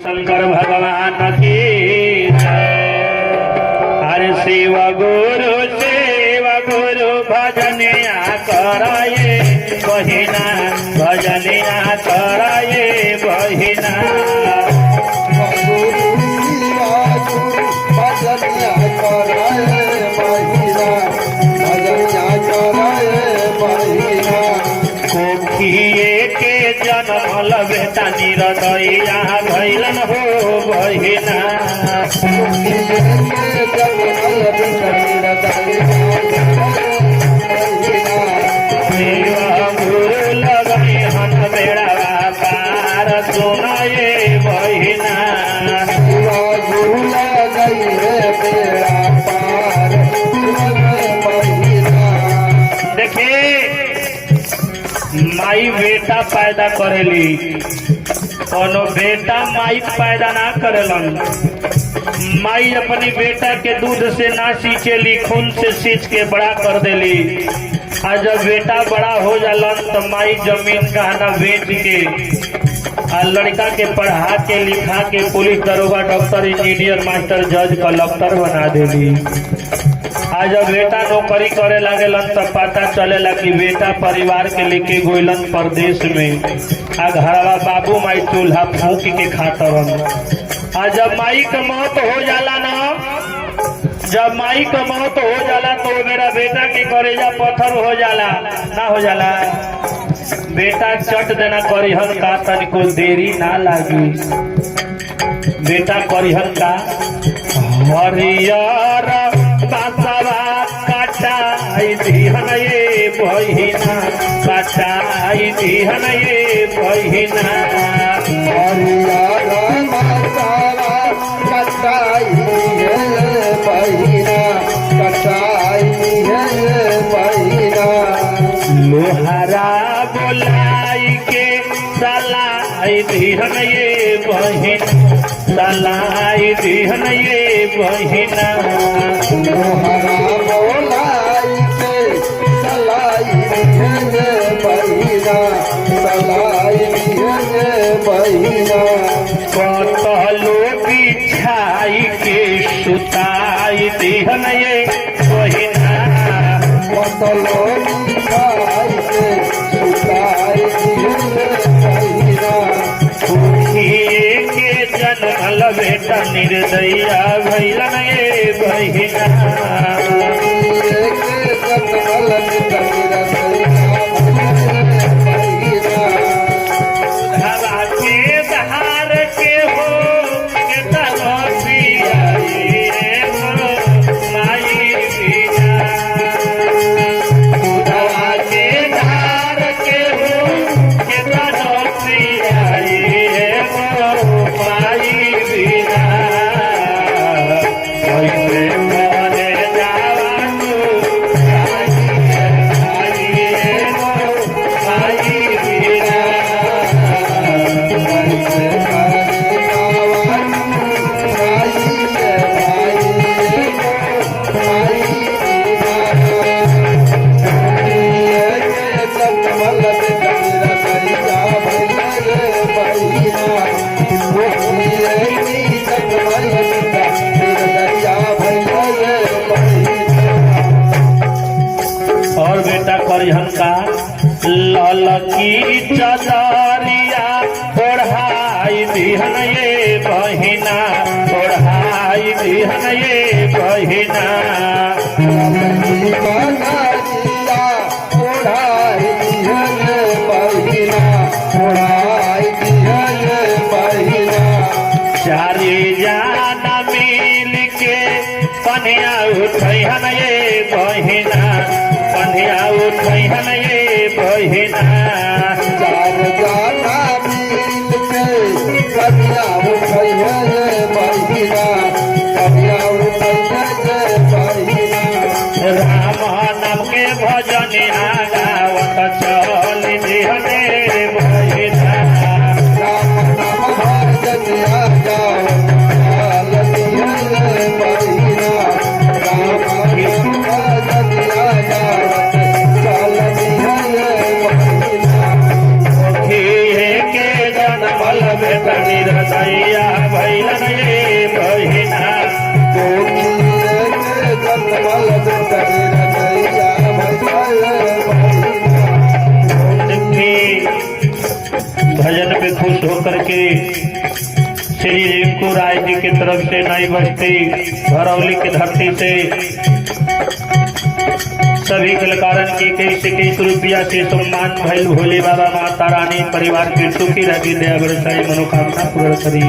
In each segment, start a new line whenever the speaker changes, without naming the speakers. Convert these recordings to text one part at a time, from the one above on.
शंकर भगवान की हरे शिव गुरु भजनिया कराए बहिना भजनिया कराए बहिना कोखिए के जन्मल बेटा निरदैया भैलन हो बहिना गुरु लगई हन बेड़ा पार सुनाए बहिना गुरु लगई बेड़ा पार देखिए माई बेटा पैदा करेली कोनो बेटा माई पैदा ना करेलन। माई अपनी बेटा के दूध से ना सींचेली, खून से सींच के बड़ा कर देली। और जब बेटा बड़ा हो जालन तो माई जमीन गहना बेच के और लड़का के पढ़ा के लिखा के पुलिस दरोगा डॉक्टर इंजीनियर मास्टर जज कलेक्टर बना देली। आज जब बेटा नौकरी करे लागेलन तब पता चलेला कि बेटा परिवार के लेके गोइलन परदेश में आ घरवा बाबू माई चूल्हा फूंक के खातरन। आज जब माई का मौत हो जाला ना, जब माई का मौत हो जाला तो मेरा बेटा के करेजा पत्थर हो जाला ना हो जाला। बेटा चट देना करिहन का तनिको देरी ना लागी। बेटा करिहन का हरियर बासवा काटाई दिहन ये बहिना काटाई दिहन ये बहिना हरियर बासवा काटाई बहिना काटाई बहिना लोहारा बोलाई के सलाई दिहन ये बहिना सलाई दिहन ये बहिना लोहारा बोलाई के सलाई दिहन बहिना सलाई दिहन बहिना कतलो बिछाई के सुताई दिहन ये बहिना कतलो बिछाई के सुताई दिहन बहिना कोखिए के जन्मल बेटा निर्दया भैलन ये बहिना हवा के धार के हो के तलपिया माई बिना हवा के धार के हो के तलपिया माई बिना और बेटा करिहन का ललकी चदरिया ओढ़ाई दिहन ये बहिना ओढ़ाई दिहन ये बहिना ओढ़ाई दिहन बहिना ओढ़ाई दिहन बहिना चारी जाना मिल के पनिया उठैहन ये बहिना पनिया उठैहन ये बहिना चार जाना मिल के पनिया उठैहन बहिना पनिया उठैहन बहिना राम नाम के भजनिया गावत चल दिहन बहिना राम नाम भजनिया गावत चल दिहन बहिना राम भजनिया गावत चल दिहन बहिना ये बहिना भजन पे खुश होकर के श्री रिंकू राय जी की तरफ से नई बस्ती भरौली की धरती से सभी कलाकारन की कई रुपया से सम्मान भैल भोले बाबा माता रानी परिवार की सुखी रखी दया बरसाई मनोकामना पूर्ण करी।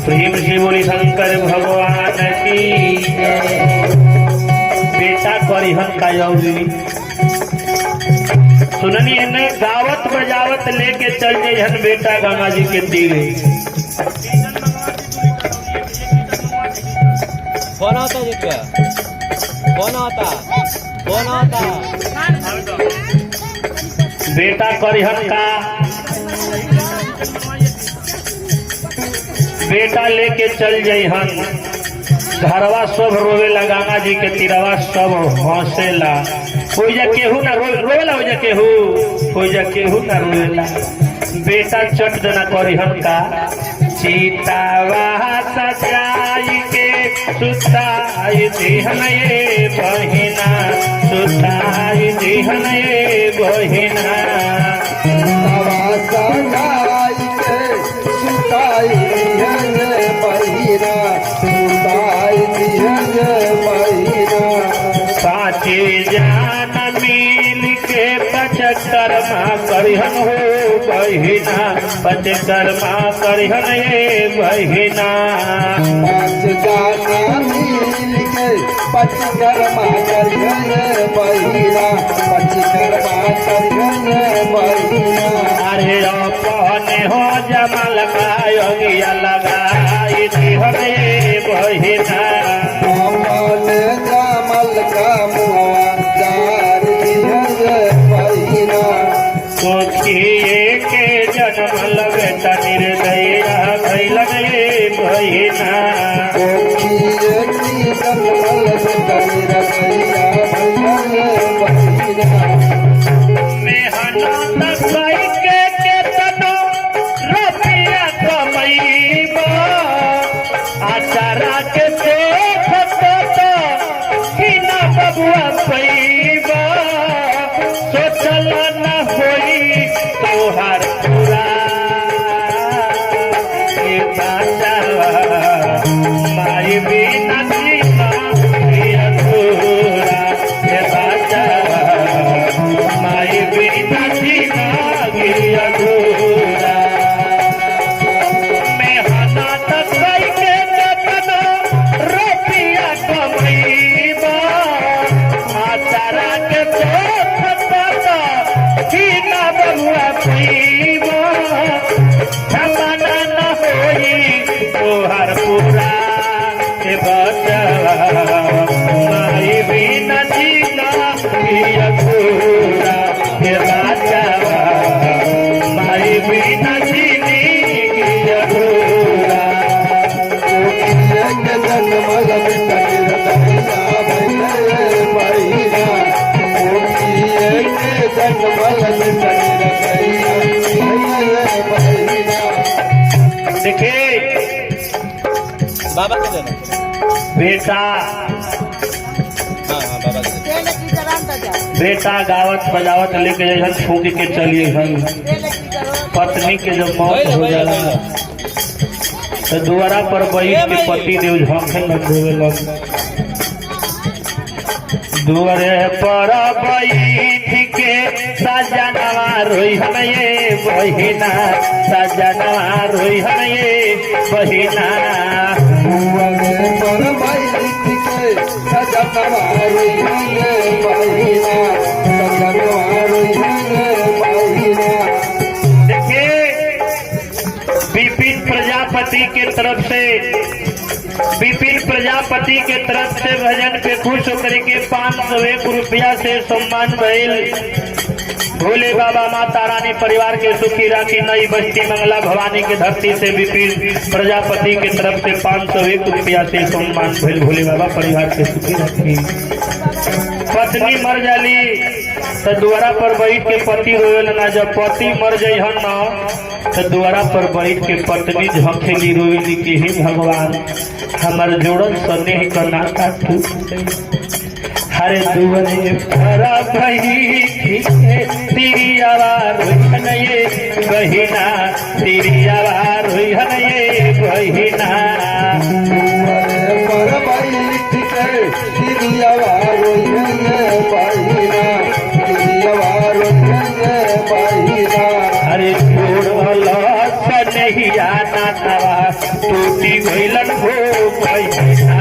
प्रेम से बोली शंकर भगवान की बेटा करिहन का यौरी सुननी ने गावत बजावत लेके चल जइहन बेटा गंगा जी के तीरे।
कौन आता जी कौन आता
बेटा करिहन का बेटा लेके चल जइहन घरवा सब रोवेला गंगा जी के तीरवा सब हंसेला हो जा केहू ना रोवेला हो जा केहू ना रोवेला बेटा चट देना करिहन का सीतावा सजाई के सुताई दिहन ये बहिना सुताई दिहन ये बहिना
सजाई के सुताई दिहन बहिना सुताई दिहन बहिना
साचे जान मिल के पचकर्मा करिहन हो बहिना पचकर्मा करिहन ये बहिना
पाँच जाना मिल के पचकर्मा करिहन बहिना पचकर्मा करिहन बहिना
अरे अपने हो जमल गायोगिया लगाई दिहन ये बहिना
अपने जमल का मुआ जार दिहन बहिना
सोचिए के जन्मल बेटा निर्दया भैलन ये बहिना मेहनत कई के केतनो रुपया कमैबा आचारा के देख तो बिना बबुआ पैबा सोचल न होई तोहार पूरा ये बाचा माई बिना जीना अधूरा ये बाचा माई बिना जीना अधूरा मेहनत कई के केतनो रुपया कमैबा आचारा के देख तो बिना बबुआ पैबा क्षमना न होई तोहर पूरा के बचवा माई बिना जीना अधूरा के बचवा माई बिना जीनी अधूरा देखिए
बाबा के देना
बेटा
बाबा के
बेटा गावत बजावत लेके जैसन फूक के चलिए हम पत्नी के जब मौत हो जाला तो द्वारा पर बैठ के पति देव झोंके न देवे लग दुआरे पर बैठ के सजनवा रोई हम ये बहिना सजनवा रोई हम ये बहिना
पर बैठ के सजनवा रोइहन बहिना सजनवा रोइहन बहिना
देखिए विपिन प्रजापति के तरफ से भजन पे खुश होकर के 501 रुपया से सम्मान भइल भोले बाबा माता रानी परिवार के सुखी राखी नई बस्ती मंगला भवानी के धरती से विपिन प्रजापति के तरफ से 501 रुपया से सम्मान भइल भोले बाबा परिवार के सुखी राखी। पत्नी मर जाली तो द्वारा पर बैठ के पति रोवेल ना, जब पति मर जाइहन न तो द्वारा पर बैठ के पत्नी झंखेली रोवेली कि हे भगवान हमार जोड़ल स्नेह का नाता टूट हरे दुआरे भरा बही तेरी आवाज हुई ये बहिना, तेरी आवाज हुई ये बहिना। अरे छोड़ल सनहिया नातवा टूटी गइलन हो बहिना,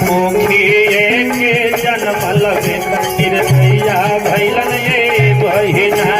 मुखिए के जन्म लगे निर्दया भैलन ये बहिना,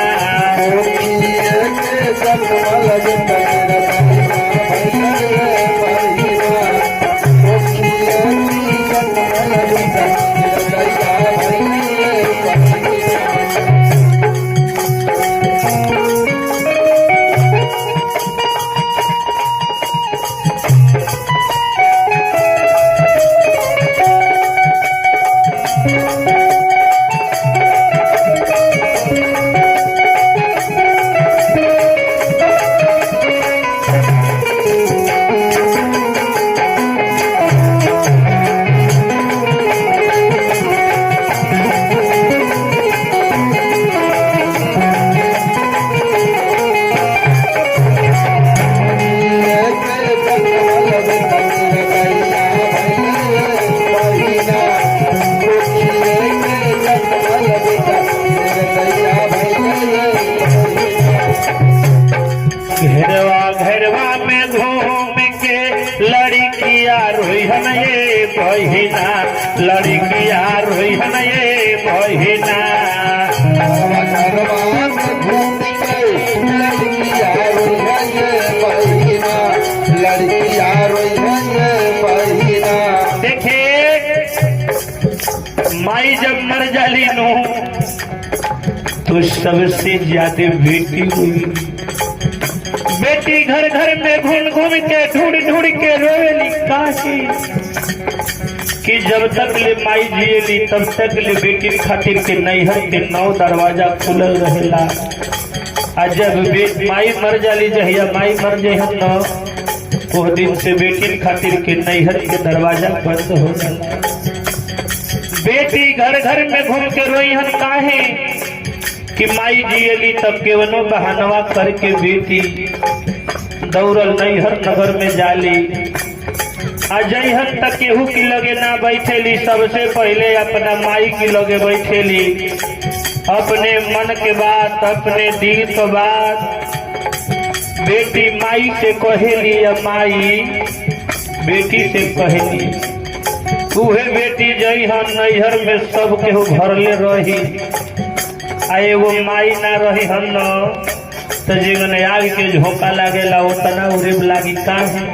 घेरवा में घूम के लड़किया रोहन ये बहिना, लड़किया रोहन ये बहिना, देखे माई जब मर जाली नो तो सबसे ज्यादा बेटी हुई। बेटी घर घर में घूम घूम के ढूंढ के रोवेली काशी कि जब तक ले माई जियेली तब तक ले बेटी खातिर के नैहर के 9 दरवाजा खुलल रहेला। आ जब माई मर जाली जहिया माई मर जहन न वो दिन से बेटी खातिर के नैहर के दरवाजा बंद हो जाला। बेटी घर घर में घूम के रोईहन काहे कि माई जियेली तब केवनो बहानवा करके बेटी दौड़ल नैहर नगर में जाली। अजहन तक केहू की लगे ना बैठेली, सबसे पहले अपना माई की लगे बैठेली। अपने मन के बात अपने दिल के बात बेटी माई से कहेली या माई बेटी से कहेली। उहे बेटी जइहन नैहर में सब केहू भरले रही आ एगो माई ना रही हम न तो जीवन आग के झोंका लागेला उतना उड़े लागी काहे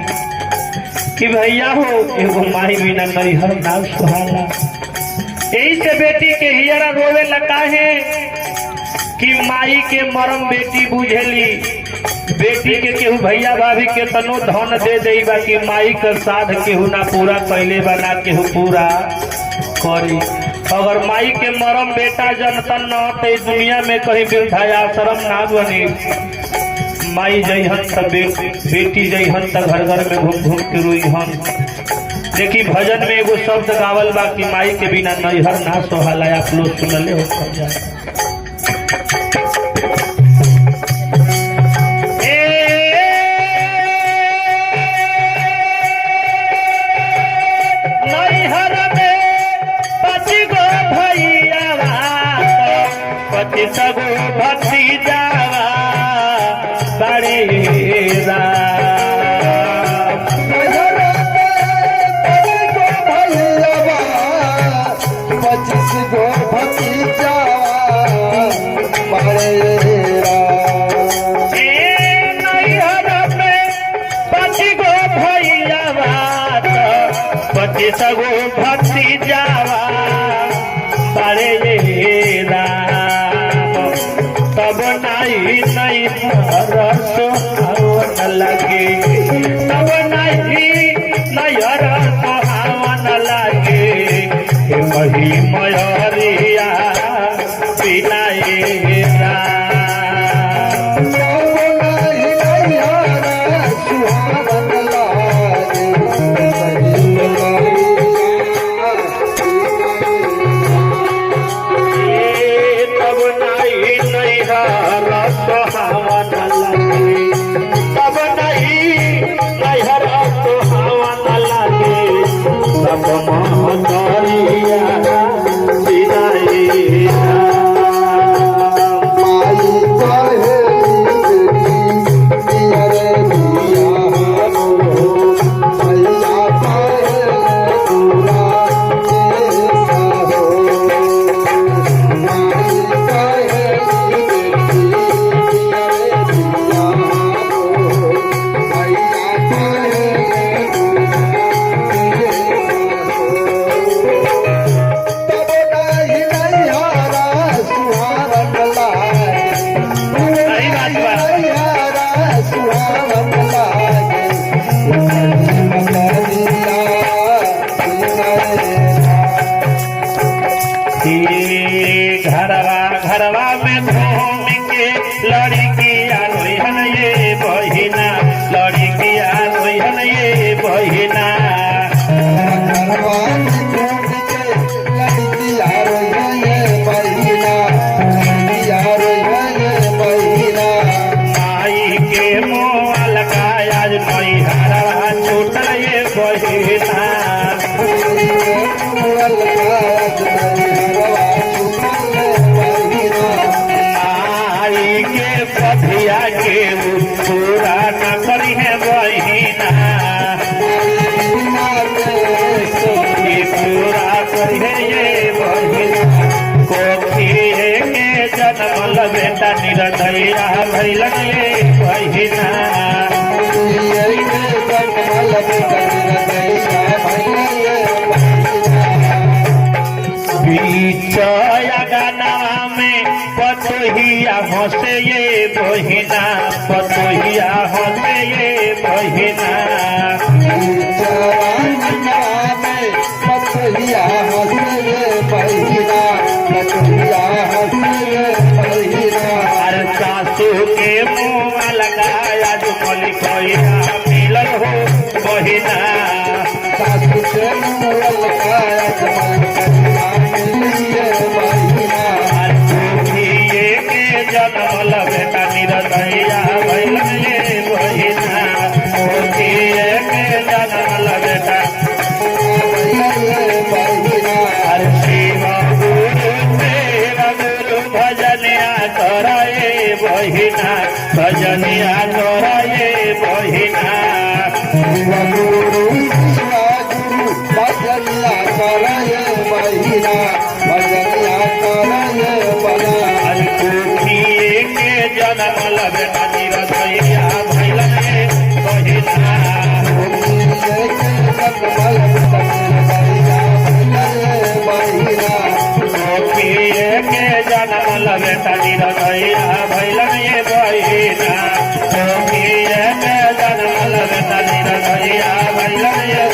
कि भैया हो एगो माई बिना नैहर ना सुहाला। यही से बेटी के हियरा रोवे लगा है कि माई के मरम बेटी बुझेली। बेटी के केहू भैया भाभी के तनो धन दे दे बाकी माई का साध केहू ना पूरा पहले बना केहू पूरा करी। अगर माई के मरम बेटा जनतन न तो दुनिया में कहीं वृद्धाश्रम ना बने। माई जइहन त बेटी जइहन त घर घर में घूम घूम के रोईहन। देखी भजन में एगो शब्द गावल बा कि माई के बिना नैहर ना सोहाला। आप लोग सुनले हो सगो भक्ति जावा बड़ेरा
पच्चीस गो भक्ति जावा बड़ेरा।
नैहर में 25 गो भैया बात 25 गो भक्ति जावा बड़ेरा। तब नहीं रसो लगे तब नहीं नहीं नैहर सुहावन लागे, तब नहीं नैहर सुहावन लागे, तब महतरिया बिनाई
माई कहेली बेटी पियर बिया हो, मैया कहेले दूरा देसा हो। माई कहेली बेटी पियर बिया हो, मैया कहेले दूरा देसा हो।
घरवा घरवा में घूम के लड़किया रोहन ये बहिना, लड़किया रोहन ये बहिना। माई के मुँह लगाया नैहरवा छूटल ये बहिना, माई के पथिया के पूरा न करी है बहिना, पूरा करी है ये बहिना। कोखिए के जन्मल बेटा निरदैया भैलन ये बहिना, बीच अगना में पतोहिया हंसे ये बहिना, पतोहिया हंसे ये बहिना। अरे सासू के मुँह लगाया जो मलिकोया मिलल हो बहिना,
सासू के मुँह लगाया
जन्मल बेटा निरदैया भैलन ये बहिना, कोखिए के जन्मल बेटा। हर शिव गुरु मेरा गुरु भजनिया कराए बहिना, भजनिया कराए बहिना। कोखिए के जन्मल बेटा निरदैया भैलन ये बहिना, कोखिए के जन्मल बेटा निरदैया भैलन ये बहिना, कोखिए के जन्मल बेटा निरदैया भैलन ये